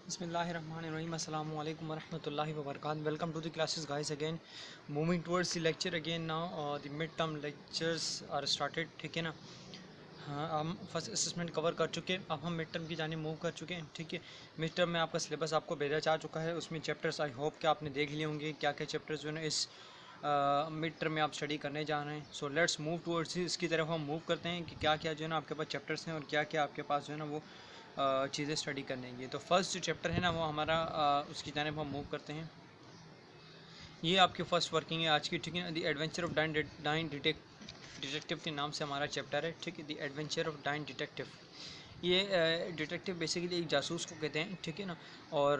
Bismillahirrahmanirrahim. Assalamu alaikum warahmatullahi wabarakatuh. Welcome to the classes, guys. Again, moving towards the lecture again now. The midterm lectures are started. ठीक है ना. हाँ, हम first assessment cover कर चुके हैं. अब हम मिड टर्म की जाने मूव कर चुके हैं. ठीक है. मिड टर्म में आपका सिलेबस आपको भेजा जा चुका है. उसमें चैप्टर्स आई होप कि आपने देख लिए होंगे क्या क्या चैप्टर्स जो है ना इस मिड टर्म में आप स्टडी करने जा रहे हैं. सो लेट्स मूव टूवर्ड्स इसकी तरफ हम मूव करते हैं कि क्या क्या जो है ना आपके पास चैप्टर्स हैं और क्या क्या आपके पास जो है ना वो चीज़ें स्टडी करने की. तो फर्स्ट जो चैप्टर है ना वो हमारा उसकी जानिब हम मूव करते हैं. ये आपकी फ़र्स्ट वर्किंग है आज की. ठीक है. The adventure of dying detective के नाम से हमारा चैप्टर है. ठीक है. The adventure of dying detective. ये डिटेक्टिव बेसिकली एक जासूस को कहते हैं. ठीक है ना. और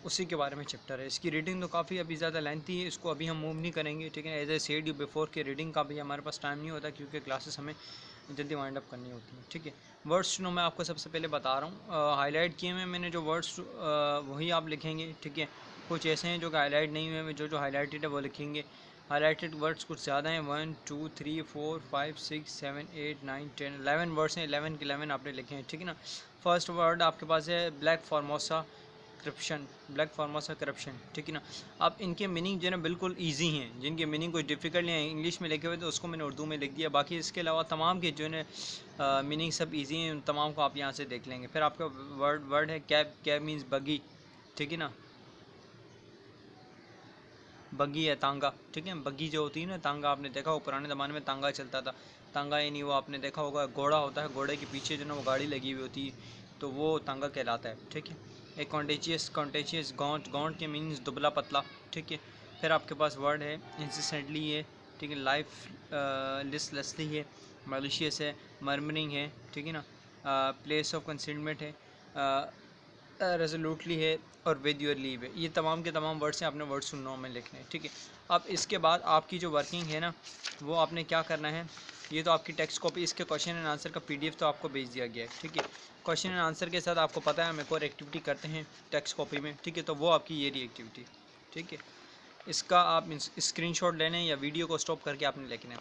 उसी के बारे में चैप्टर है. इसकी रीडिंग तो काफ़ी अभी ज़्यादा लेंथी है. इसको अभी हम मूव नहीं करेंगे. ठीक है. As a said you before के रीडिंग का भी हमारे पास टाइम नहीं होता क्योंकि क्लासेस हमें जल्दी वाइंड अप करनी होती है. ठीक है. वर्ड्स नो मैं आपको सबसे पहले बता रहा हूँ. हाईलाइट किए हुए मैंने जो वर्ड्स वही आप लिखेंगे. ठीक है. कुछ ऐसे हैं जो कि हाईलाइट नहीं हुए. जो हाईलाइटेड है वो लिखेंगे. हाईलाइटेड वर्ड्स कुछ ज़्यादा हैं. 1 2 3 4 5 6 7 8 9 10 11 वर्ड्स हैं. 11 के 11 आपने लिखे हैं. ठीक है ना. फर्स्ट वर्ड आपके पास है black Formosa corruption. Black Formosa corruption. ठीक है ना. अब इनके मीनिंग जो है ना बिल्कुल ईजी हैं. जिनके मीनिंग कोई डिफ़िकल्ट नहीं है इंग्लिश में लिखे हुए तो उसको मैंने उर्दू में लिख दिया. बाकी इसके अलावा तमाम के जो है मीनिंग सब ईजी हैं. उन तमाम को आप यहाँ से देख लेंगे. फिर आपका वर्ड है कैब. कैब मीन्स बगी. ठीक है ना. बग्गी है तांगा. ठीक है. बग्गी जो होती है ना तांगा आपने देखा हो पुराने ज़माने में तांगा चलता था. तांगा ये नहीं वो आपने देखा होगा घोड़ा होता है. घोड़े के पीछे जो ना वो गाड़ी लगी हुई होती है तो वो तांगा कहलाता है. ठीक है. एक कॉन्टेजियस गौंट. गौंट के मीन्स दुबला पतला. ठीक है. फिर आपके पास वर्ड है इंसिस्टेंटली है. ठीक है. लाइफ लिस्टलेसली है. मलिशियस है. मर्मरिंग है. ठीक है ना. प्लेस ऑफ कंसीलमेंट है. रेजोल्यूटली है. और विद योर लीव है. ये तमाम के तमाम वर्ड्स हैं. आपने वर्ड्स सुनना में लिखने हैं. ठीक है. अब इसके बाद आपकी जो वर्किंग है ना वो आपने क्या करना है. ये तो आपकी टेक्स्ट कॉपी. इसके क्वेश्चन एंड आंसर का पीडीएफ तो आपको भेज दिया गया है. ठीक है. क्वेश्चन एंड आंसर के साथ आपको पता है हम एक और एक्टिविटी करते हैं टेक्स्ट कॉपी में. ठीक है. तो वो आपकी ये रही एक्टिविटी. ठीक है. इसका आप स्क्रीनशॉट लेने या वीडियो को स्टॉप करके आपने लिखना है.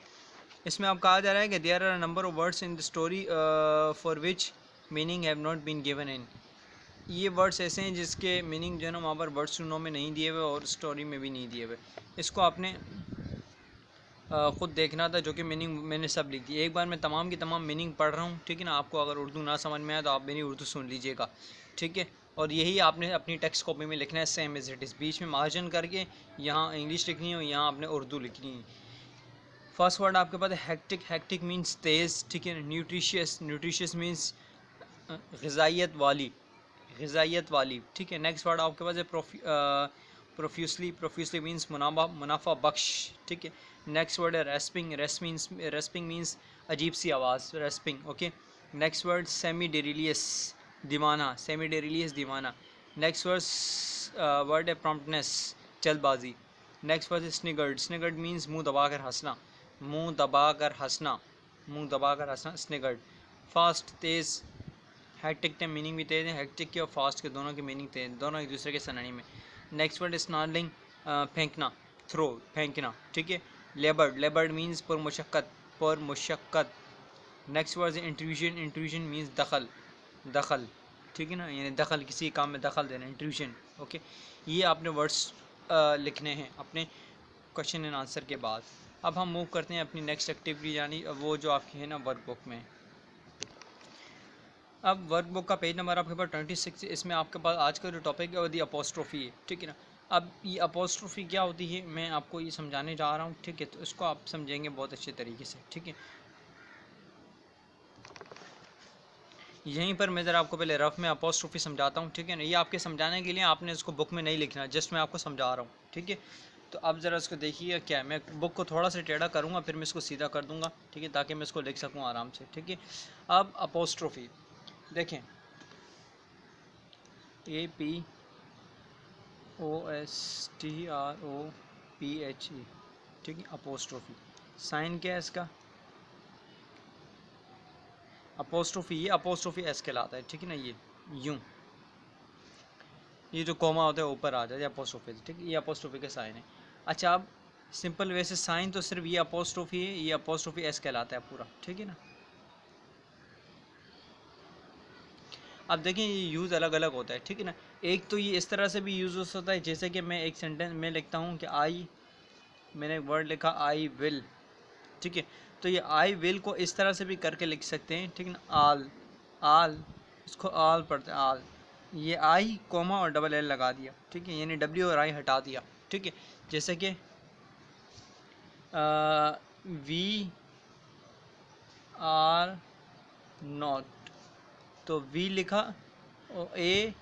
इसमें आप कहा जा रहा है कि there are number of words in the story for which meaning have not been given in. ये वर्ड्स ऐसे हैं जिसके मीनिंग जो है ना वहाँ पर वर्ड्स टू नो में नहीं दिए हुए और स्टोरी में भी नहीं दिए हुए. इसको आपने ख़ुद देखना था. जो कि मीनिंग मैंने सब लिख दी. एक बार मैं तमाम की तमाम मीनिंग पढ़ रहा हूँ. ठीक है ना. आपको अगर उर्दू ना समझ में आए तो आप मेरी उर्दू सुन लीजिएगा. ठीक है. और यही आपने अपनी टेक्स्ट कॉपी में लिखना है सेम एज इट इज़. बीच में मार्जिन करके यहाँ इंग्लिश लिखनी है और यहाँ आपने उर्दू लिखनी है. फर्स्ट वर्ड आपके पास है हेक्टिक. हेक्टिक मीन्स तेज़. ठीक है. न्यूट्रिशियस. न्यूट्रिशियस मीन्स ग़िज़ाइयत वाली. ग़िज़ाइयत वाली. ठीक है. नेक्स्ट वर्ड आपके पास है प्रोफ्यूसली. प्रोफ्यूसली मीन्स मुनाफा बख्श. ठीक है. नेक्स्ट वर्ड है रेस्पिंग. रेस्पिंग मीन्स अजीब सी आवाज़. Rasping. Okay. Next word semi delirious. दीवाना. सेमी डेरिलियस दीवाना. नेक्स्ट वर्ड है प्रॉम्प्टनेस. जल्दबाजी. नेक्स्ट वर्ड है स्निगर्ड. स्निगर्ड मीन्स मुंह दबाकर हंसना. मुंह दबाकर हंसना. मुंह दबाकर हंसना. स्निगर्ड. फास्ट तेज़. हेक्टिक के मीनिंग भी तेज़ है. हेक्टिक के और फास्ट के दोनों के मीनिंग तेज़. दोनों एक दूसरे के सनानी में. Next word snarling. फेंकना. थ्रो. फेंकना. ठीक है. लेबर्ड. लेबर्ड मीन्स पुरमुशक्क़त. पुरमुशक्क़त. Next word intrusion. Intrusion means दखल. दखल. ठीक है ना. यानी दखल किसी काम में दखल देना. इंट्रूजन. ओके. ये आपने वर्ड्स लिखने हैं अपने क्वेश्चन एंड आंसर के बाद. अब हम मूव करते हैं अपनी नेक्स्ट एक्टिविटी यानी वो जो आपकी है ना वर्कबुक में. अब वर्कबुक का पेज नंबर आपके पास 26 है. इसमें आपके पास आज का जो टॉपिक है वो दी अपोस्ट्रोफी है. ठीक है ना. अब ये अपोस्ट्रोफी क्या होती है मैं आपको ये समझाने जा रहा हूँ. ठीक है. तो इसको आप समझेंगे बहुत अच्छे तरीके से. ठीक है. यहीं पर मैं ज़रा आपको पहले रफ में अपोस्ट्रोफी समझाता हूँ. ठीक है ना. ये आपके समझाने के लिए आपने इसको बुक में नहीं लिखना. जस्ट मैं आपको समझा रहा हूँ. ठीक है. तो अब ज़रा इसको देखिए क्या है. मैं बुक को थोड़ा सा टेढ़ा करूँगा फिर मैं इसको सीधा कर दूँगा. ठीक है. ताकि मैं इसको लिख सकूँ आराम से. ठीक है. अब अपोस्ट्रोफी देखें. APOSTROPHE. ठीक है. अपोस्ट्रोफी. साइन क्या है इसका. अपोस्ट्रोफी. ये अपोस्ट्रोफी एस कहलाता है. ठीक है ना. ये यूँ ये जो कोमा होता है ऊपर आ जाए अपोस्ट्रोफी. ठीक है. ये अपोस्ट्रोफी का साइन है. अच्छा अब सिंपल वैसे साइन तो सिर्फ ये अपोस्ट्रोफी है. ये अपोस्ट्रोफी एस कहलाता है पूरा. ठीक है ना. अब देखें ये यूज़ अलग अलग होता है, ठीक है ना। एक तो ये इस तरह से भी यूज़ हो सकता है, जैसे कि मैं एक सेंटेंस में लिखता हूँ कि मैंने एक वर्ड लिखा आई विल, ठीक है, तो ये आई विल को इस तरह से भी करके लिख सकते हैं, ठीक है ना। आल, इसको आल पढ़ते हैं, आल, ये आई कोमा और डबल एल लगा दिया, ठीक है, यानी डब्ल्यू और आई हटा दिया, ठीक है। जैसे कि वी आर नॉट, तो वी लिखा और ए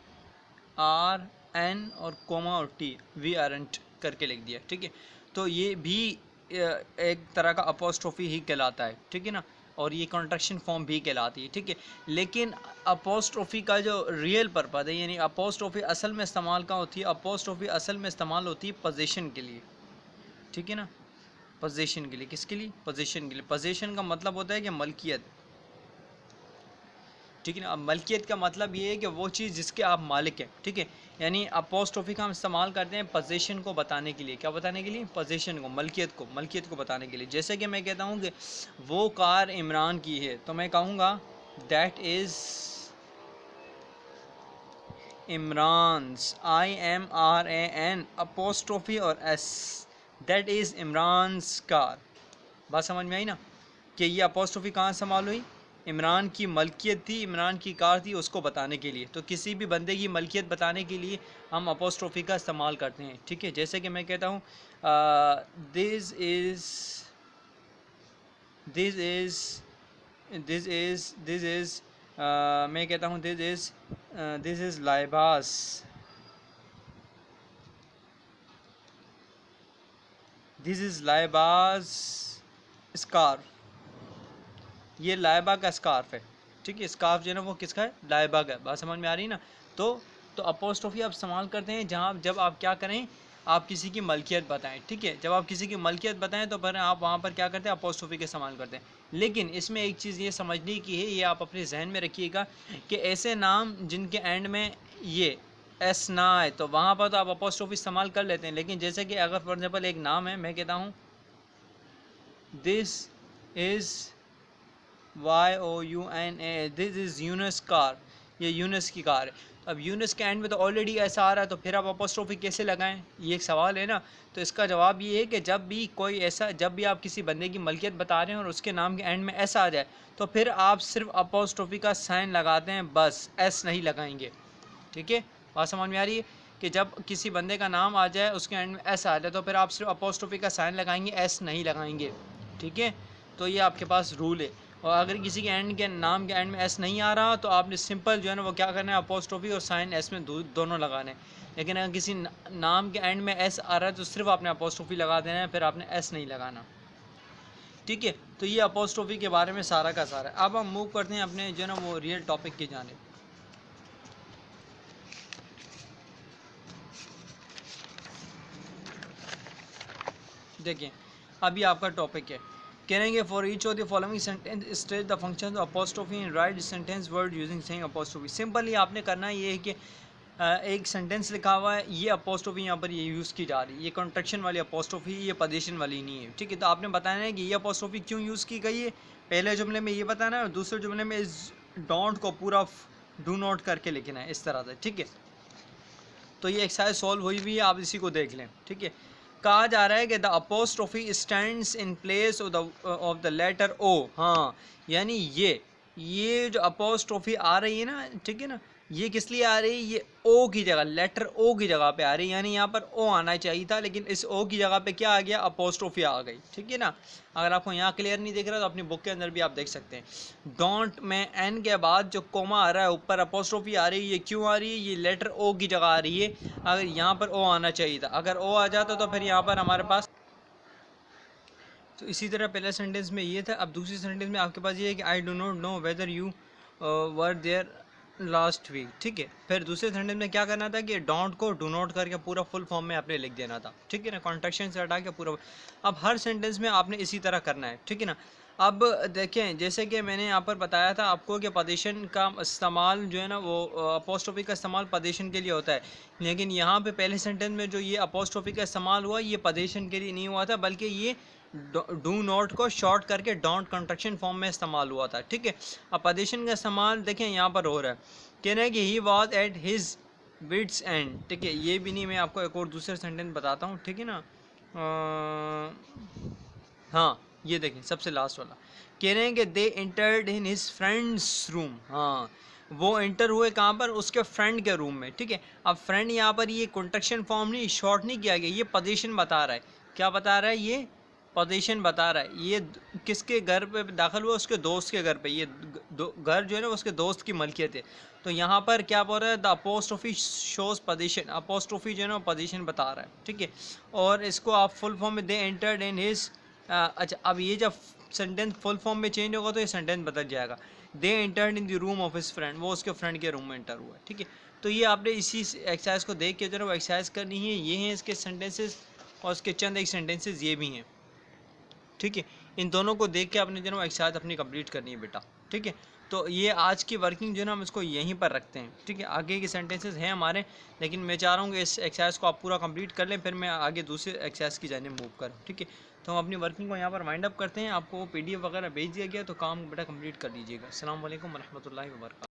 आर एन और कोमा और टी, वी आरंट करके लिख दिया, ठीक है। तो ये भी एक तरह का अपोस्ट्रोफी ही कहलाता है, ठीक है ना, और ये कॉन्ट्रैक्शन फॉर्म भी कहलाती है, ठीक है। लेकिन अपोस्ट्रोफी का जो रियल पर्पज़ है, यानी अपोस्ट्रोफी असल में इस्तेमाल कहाँ होती है, अपोस्ट्रोफी असल में इस्तेमाल होती है पोजीशन के लिए, ठीक है ना, पोजीशन के लिए। किसके लिए? पोजीशन के लिए। पोजीशन का मतलब होता है कि मलकियत, ठीक है ना। अब मलकियत का मतलब ये है कि वो चीज़ जिसके आप मालिक हैं, ठीक है। यानी अपोस्ट्रोफी का हम इस्तेमाल करते हैं पोजीशन को बताने के लिए। क्या बताने के लिए? पोजीशन को, मलकियत को बताने के लिए। जैसे कि मैं कहता हूँ कि वो कार इमरान की है, तो मैं कहूँगा that is Imran's, IMRAN apostrophe और S, that is Imran's car. बात समझ में आई ना, कि ये अपोस्ट्रोफी कहाँ इस्तेमाल हुई? इमरान की मलकियत थी, इमरान की कार थी, उसको बताने के लिए। तो किसी भी बंदे की मलकियत बताने के लिए हम अपोस्ट्रोफी का इस्तेमाल करते हैं, ठीक है। जैसे कि मैं कहता हूँ दिस इज़ मैं कहता हूँ this is Laiba's, this is Laiba's scarf, ये लाइबा का स्कार्फ है, ठीक है। स्कार्फ जो है ना वो किसका है? लाइबा का। बात समझ में आ रही है ना। तो अपोस्ट्रोफी आप इस्तेमाल करते हैं जब आप क्या करें, आप किसी की मलकियत बताएं, ठीक है। जब आप किसी की मलकियत बताएं तो फिर आप वहाँ पर क्या करते हैं? अपोस्ट्रोफी का इस्तेमाल करते हैं। लेकिन इसमें एक चीज़ ये समझने की है, ये आप अपने जहन में रखिएगा कि ऐसे नाम जिनके एंड में ये एस ना आए, तो वहाँ पर तो आप अपोस्ट्रोफी इस्तेमाल कर लेते हैं। लेकिन जैसे कि अगर फॉर एग्जाम्पल एक नाम है, मैं कहता हूँ this is YOUNA, this is Yunus car, ये यूनस की कार है। अब यूनस के एंड में तो ऑलरेडी ऐसा आ रहा है, तो फिर आप अपोस्ट्रोफी कैसे लगाएं? ये एक सवाल है ना। तो इसका जवाब ये है कि जब भी आप किसी बंदे की मलकियत बता रहे हैं और उसके नाम के एंड में ऐसा आ जाए, तो फिर आप सिर्फ अपोस्ट्रोफी का साइन लगाते हैं, बस एस नहीं लगाएंगे, ठीक है। बात समझ में आ रही है कि जब किसी बंदे का नाम आ जाए, उसके एंड में एस आ जाए, तो फिर आप सिर्फ अपोस्ट्रोफी का साइन लगाएंगे, एस नहीं लगाएंगे, ठीक है। तो ये आपके पास रूल है। और अगर किसी के नाम के एंड में एस नहीं आ रहा, तो आपने सिंपल जो है ना वो क्या करना है, अपोस्ट्रोफी और साइन एस में दोनों लगाने हैं। लेकिन अगर किसी नाम के एंड में एस आ रहा है, तो सिर्फ आपने अपोस्ट्रोफी लगा देना है, फिर आपने एस नहीं लगाना, ठीक है। तो ये अपोस्ट्रोफी के बारे में सारा का सारा है। अब हम मूव करते हैं अपने जो है ना वो रियल टॉपिक की जानिब। देखिए अभी आपका टॉपिक है, कहेंगे for each of the following sentence state the function apostrophe in right sentence word using saying apostrophe. Simply आपने करना ये है कि एक सेंटेंस लिखा हुआ है, ये अपोस्ट्रोफी यहाँ पर ये यूज़ की जा रही है, ये कॉन्ट्रैक्शन वाली अपोस्ट्रोफी, ये पोजीशन वाली नहीं है, ठीक है। तो आपने बताना है कि ये अपोस्ट्रोफी क्यों यूज़ की गई है, पहले जुमले में ये बताना है, और दूसरे जुमले में इस डोंट को पूरा डू नॉट करके लिखना है इस तरह से, ठीक है। तो ये एक्सरसाइज सॉल्व हुई भी है, आप इसी को देख लें, ठीक है। कहा जा रहा है कि the apostrophe stands in place of the letter O. हाँ, यानी ये जो अपोस्ट्रोफी आ रही है ना, ठीक है ना, ये किस लिए आ रही है? ये ओ की जगह, लेटर ओ की जगह पे आ रही है, यानी यहाँ पर ओ आना चाहिए था, लेकिन इस ओ की जगह पे क्या आ गया? अपोस्ट्रोफी आ गई, ठीक है ना। अगर आपको यहाँ क्लियर नहीं दिख रहा तो अपनी बुक के अंदर भी आप देख सकते हैं। डोंट में एन के बाद जो कोमा आ रहा है, ऊपर अपोस्ट्रोफी आ रही है, ये क्यों आ रही है? ये लेटर ओ की जगह आ रही है, अगर यहाँ पर ओ आना चाहिए था। अगर ओ आ जाता तो फिर यहाँ पर हमारे पास, तो इसी तरह पहले सेंटेंस में ये था। अब दूसरी सेंटेंस में आपके पास ये है कि I do not know whether you were there last week, ठीक है। फिर दूसरे सेंटेंस में क्या करना था कि डोंट को डू नॉट करके पूरा फुल फॉर्म में आपने लिख देना था, ठीक है ना, कॉन्ट्रैक्शन से हटा के पूरा। अब हर सेंटेंस में आपने इसी तरह करना है, ठीक है ना। अब देखें, जैसे कि मैंने यहाँ पर बताया था आपको कि पोजीशन का इस्तेमाल जो है ना वो अपोस्ट्रोफी का इस्तेमाल पोजीशन के लिए होता है, लेकिन यहाँ पे पहले सेंटेंस में जो ये अपोस्ट्रोफी का इस्तेमाल हुआ, ये पोजीशन के लिए नहीं हुआ था, बल्कि ये डू नॉट को शॉर्ट करके डोंट कॉन्ट्रैक्शन फॉर्म में इस्तेमाल हुआ था, ठीक है। अब पोजीशन का इस्तेमाल देखें यहाँ पर हो रहा है, कहना है कि he was at his wits end, ठीक है। ये भी नहीं, मैं आपको एक और दूसरा सेंटेंस बताता हूँ, ठीक है ना। हाँ, ये देखें सबसे लास्ट वाला, कह रहे हैं कि they entered in his friends room. हाँ, वो एंटर हुए कहाँ पर, उसके फ्रेंड के रूम में, ठीक है। अब फ्रेंड यहाँ पर ये कॉन्ट्रैक्शन फॉर्म नहीं, शॉर्ट नहीं किया गया, ये पोजीशन बता रहा है। क्या बता रहा है, ये पोजीशन बता रहा है। ये किसके घर पे दाखिल हुआ, उसके दोस्त के घर पे। ये घर जो है ना उसके दोस्त की मलकियत है। तो यहाँ पर क्या बोल रहा है, the apostrophe shows position, apostrophe जो है ना पोजीशन बता रहा है, ठीक है। और इसको आप फुल फॉर्म में दे एंटर्ड इन हिज, अच्छा अब ये जब सेंटेंस फुल फॉर्म में चेंज होगा तो ये सेंटेंस बदल जाएगा। They entered in the room of his friend, वो उसके फ्रेंड के रूम में एंटर हुआ है, ठीक है। तो ये आपने इसी एक्सरसाइज को देख के जो है वो एक्सरसाइज करनी है। ये हैं इसके सेंटेंसेस और उसके चंद एक सेंटेंसेस ये भी हैं, ठीक है। इन दोनों को देख के आपने जो है वो एक्सरसाइज अपनी कंप्लीट करनी है बेटा, ठीक है। तो ये आज की वर्किंग जो है ना हम इसको यहीं पर रखते हैं, ठीक है। आगे के सेंटेंसेस हैं हमारे, लेकिन मैं चाह रहा हूँ कि इस एक्सरसाइज को आप पूरा कंप्लीट कर लें, फिर मैं आगे दूसरे एक्सरसाइज की जाने मूव करूँ, ठीक है। तो हम अपनी वर्किंग को यहाँ पर वाइंड अप करते हैं। आपको वो PDF वगैरह भेज दिया गया, तो काम बेटा कंप्लीट कर लीजिएगा। अस्सलाम वालेकुम रहमतुल्लाहि व बरकातहू।